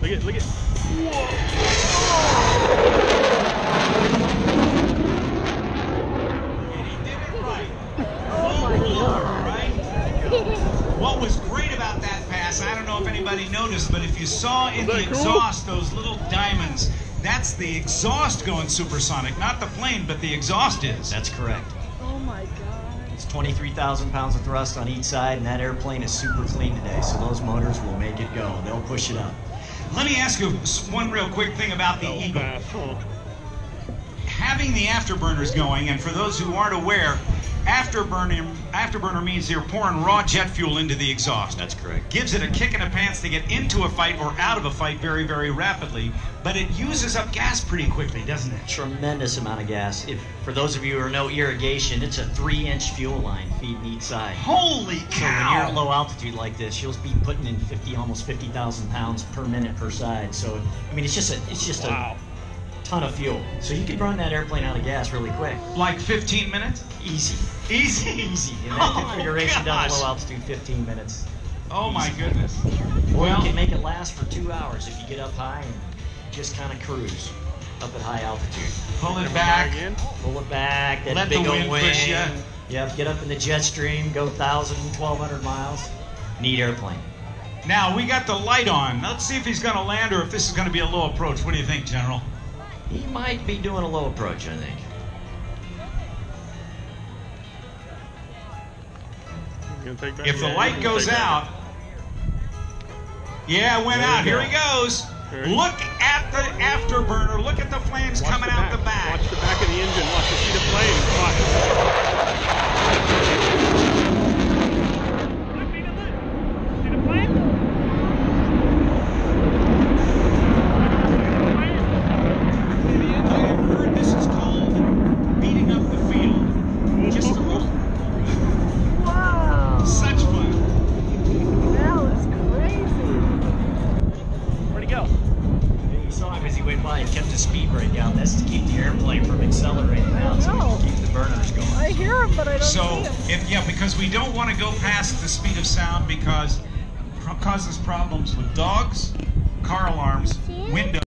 Look at, look at. And he did it right. What was great about that pass, I don't know if anybody noticed, but if you saw in the exhaust those little diamonds, that's the exhaust going supersonic, not the plane, but the exhaust is. That's correct. Oh my God. It's 23,000 pounds of thrust on each side, and that airplane is super clean today, so those motors will make it go. They'll push it up. Let me ask you one real quick thing about the Eagle. Having the afterburners going, and for those who aren't aware, afterburner means they're pouring raw jet fuel into the exhaust. That's correct. Gives it a kick in the pants to get into a fight or out of a fight very, very rapidly, but it uses up gas pretty quickly, doesn't it? Tremendous amount of gas. For those of you who know irrigation, it's a 3-inch fuel line feeding each side. Holy So when cow! you're at low altitude like this, you'll be putting in almost 50,000 pounds per minute per side. So I mean, it's just a ton of fuel. So you could run that airplane out of gas really quick. Like 15 minutes? Easy. Easy? Easy. In that configuration down at low altitude, 15 minutes. Oh my goodness. Or Well, you can make it last for 2 hours if you get up high and just kind of cruise up at high altitude. pull it back. Pull it back, that Let big the old wind wing. push ya. Yep, get up in the jet stream, go 1,000, 1,200 miles. Neat airplane. Now, we got the light on. Let's see if he's going to land or if this is going to be a low approach. What do you think, General? He might be doing a low approach, I think. If the light goes out, yeah, it went out. Here he goes. Look at the afterburner. Look at the flames coming out the back. Watch the back of the engine. Watch the seat of flames. Watch. This is called beating up the field. Just a little. Wow. Such fun. That was crazy. Where'd he go? You saw him as he went by and kept his speed brake out. That's to keep the airplane from accelerating out, so we can keep the burners going. I hear him, but I don't So, see him. because we don't want to go past the speed of sound because it causes problems with dogs, car alarms, windows.